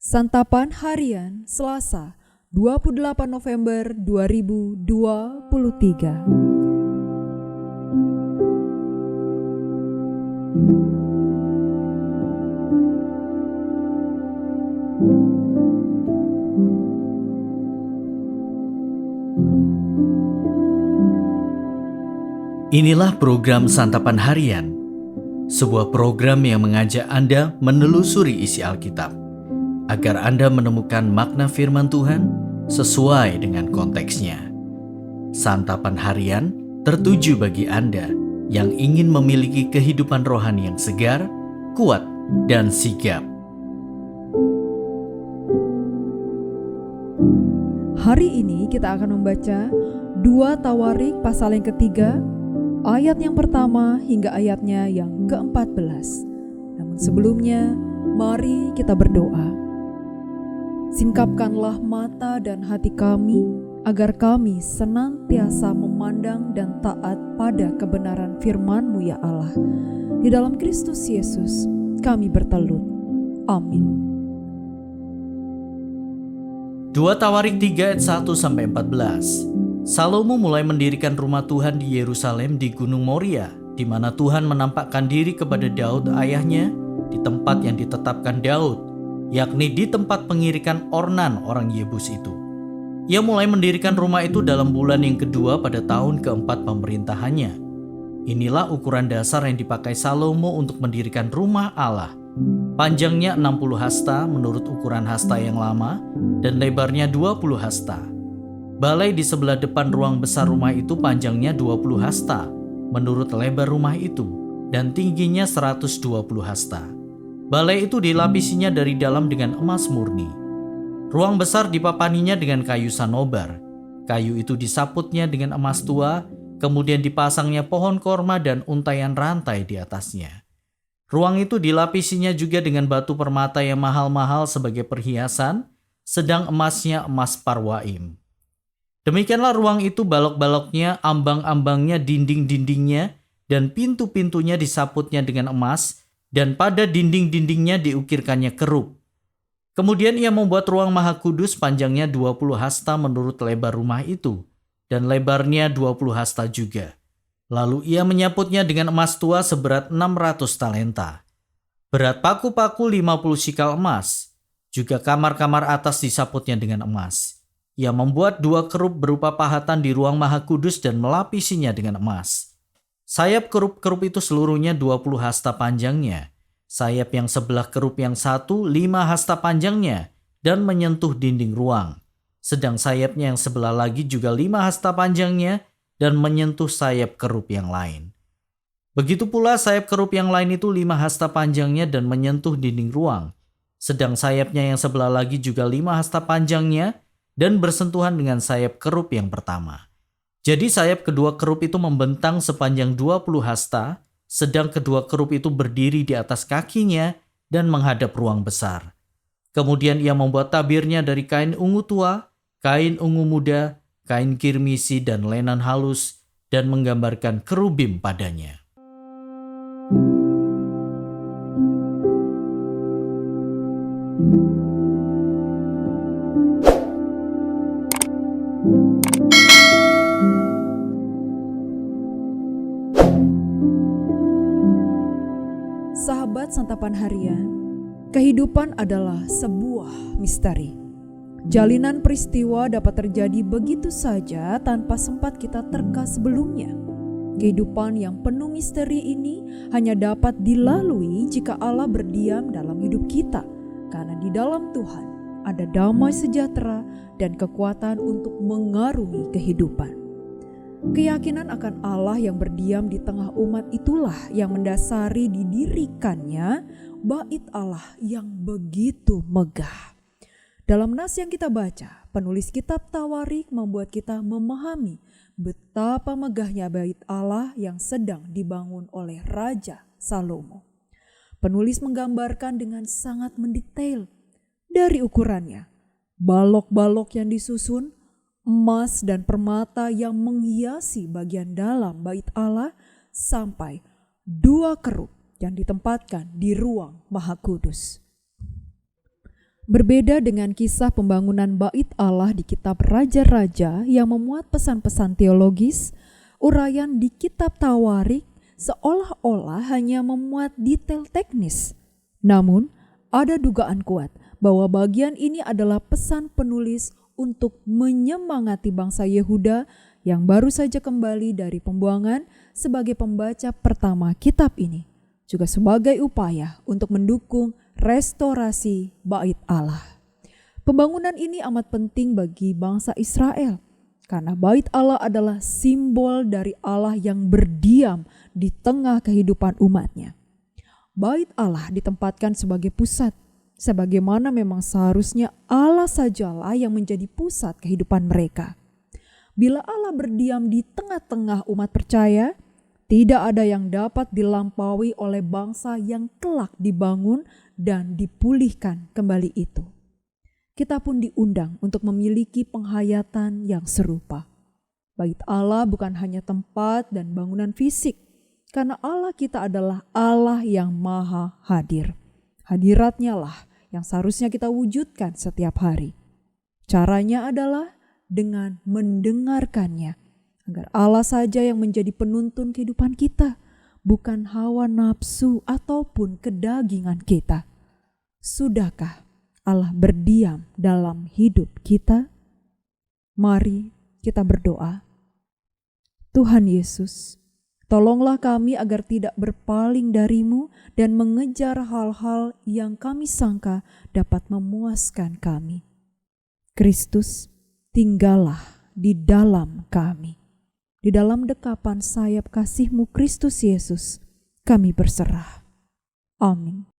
Santapan Harian Selasa 28 November 2023. Inilah program Santapan Harian, sebuah program yang mengajak Anda menelusuri isi Alkitab, agar Anda menemukan makna firman Tuhan sesuai dengan konteksnya. Santapan Harian tertuju bagi Anda yang ingin memiliki kehidupan rohani yang segar, kuat, dan sigap. Hari ini kita akan membaca 2 Tawarik pasal yang ketiga, ayat yang pertama hingga ayatnya yang ke-14. Namun sebelumnya, mari kita berdoa. Singkapkanlah mata dan hati kami, agar kami senantiasa memandang dan taat pada kebenaran firman-Mu ya Allah. Di dalam Kristus Yesus kami bertelut. Amin. 2 Tawarik 3 ayat 1-14. Salomo mulai mendirikan rumah Tuhan di Yerusalem di Gunung Moria, di mana Tuhan menampakkan diri kepada Daud ayahnya di tempat yang ditetapkan Daud, yakni di tempat pengirikan Ornan orang Yebus itu. Ia mulai mendirikan rumah itu dalam bulan yang kedua pada tahun keempat pemerintahannya. Inilah ukuran dasar yang dipakai Salomo untuk mendirikan rumah Allah. Panjangnya 60 hasta menurut ukuran hasta yang lama dan lebarnya 20 hasta. Balai di sebelah depan ruang besar rumah itu panjangnya 20 hasta menurut lebar rumah itu dan tingginya 120 hasta. Balai itu dilapisinya dari dalam dengan emas murni. Ruang besar dipapaninya dengan kayu sanobar. Kayu itu disaputnya dengan emas tua, kemudian dipasangnya pohon korma dan untaian rantai di atasnya. Ruang itu dilapisinya juga dengan batu permata yang mahal-mahal sebagai perhiasan, sedang emasnya emas parwaim. Demikianlah ruang itu, balok-baloknya, ambang-ambangnya, dinding-dindingnya, dan pintu-pintunya disaputnya dengan emas, dan pada dinding-dindingnya diukirkannya kerub. Kemudian ia membuat ruang maha kudus panjangnya 20 hasta menurut lebar rumah itu, dan lebarnya 20 hasta juga. Lalu ia menyaputnya dengan emas tua seberat 600 talenta. Berat paku-paku 50 sikal emas. Juga kamar-kamar atas disaputnya dengan emas. Ia membuat 2 kerub berupa pahatan di ruang maha kudus dan melapisinya dengan emas. Sayap kerub-kerub itu seluruhnya 20 hasta panjangnya. Sayap yang sebelah kerub yang satu 5 hasta panjangnya dan menyentuh dinding ruang. Sedang sayapnya yang sebelah lagi juga 5 hasta panjangnya dan menyentuh sayap kerub yang lain. Begitu pula sayap kerub yang lain itu 5 hasta panjangnya dan menyentuh dinding ruang. Sedang sayapnya yang sebelah lagi juga 5 hasta panjangnya dan bersentuhan dengan sayap kerub yang pertama. Jadi sayap kedua kerub itu membentang sepanjang 20 hasta, sedang kedua kerub itu berdiri di atas kakinya dan menghadap ruang besar. Kemudian ia membuat tabirnya dari kain ungu tua, kain ungu muda, kain kirmisi dan lenan halus, dan menggambarkan kerubim padanya. Sahabat Santapan Harian, kehidupan adalah sebuah misteri. Jalinan peristiwa dapat terjadi begitu saja tanpa sempat kita terka sebelumnya. Kehidupan yang penuh misteri ini hanya dapat dilalui jika Allah berdiam dalam hidup kita, karena di dalam Tuhan ada damai sejahtera dan kekuatan untuk mengarungi kehidupan. Keyakinan akan Allah yang berdiam di tengah umat itulah yang mendasari didirikannya bait Allah yang begitu megah. Dalam nas yang kita baca, penulis kitab Tawarik membuat kita memahami betapa megahnya bait Allah yang sedang dibangun oleh Raja Salomo. Penulis menggambarkan dengan sangat mendetail dari ukurannya, balok-balok yang disusun, emas dan permata yang menghiasi bagian dalam bait Allah, sampai 2 kerub yang ditempatkan di ruang maha kudus. Berbeda dengan kisah pembangunan Bait Allah di kitab Raja-Raja yang memuat pesan-pesan teologis, uraian di kitab Tawarik seolah-olah hanya memuat detail teknis. Namun, ada dugaan kuat bahwa bagian ini adalah pesan penulis untuk menyemangati bangsa Yehuda yang baru saja kembali dari pembuangan sebagai pembaca pertama kitab ini, juga sebagai upaya untuk mendukung restorasi Bait Allah. Pembangunan ini amat penting bagi bangsa Israel karena Bait Allah adalah simbol dari Allah yang berdiam di tengah kehidupan umatnya. Bait Allah ditempatkan sebagai pusat, sebagaimana memang seharusnya Allah sajalah yang menjadi pusat kehidupan mereka. Bila Allah berdiam di tengah-tengah umat percaya, tidak ada yang dapat dilampaui oleh bangsa yang kelak dibangun dan dipulihkan kembali itu. Kita pun diundang untuk memiliki penghayatan yang serupa. Bait Allah bukan hanya tempat dan bangunan fisik, karena Allah kita adalah Allah yang maha hadir. Hadiratnya lah yang seharusnya kita wujudkan setiap hari. Caranya adalah dengan mendengarkannya, agar Allah saja yang menjadi penuntun kehidupan kita, bukan hawa nafsu ataupun kedagingan kita. Sudahkah Allah berdiam dalam hidup kita? Mari kita berdoa. Tuhan Yesus, tolonglah kami agar tidak berpaling dari-Mu dan mengejar hal-hal yang kami sangka dapat memuaskan kami. Kristus, tinggallah di dalam kami. Di dalam dekapan sayap kasih-Mu Kristus Yesus, kami berserah. Amin.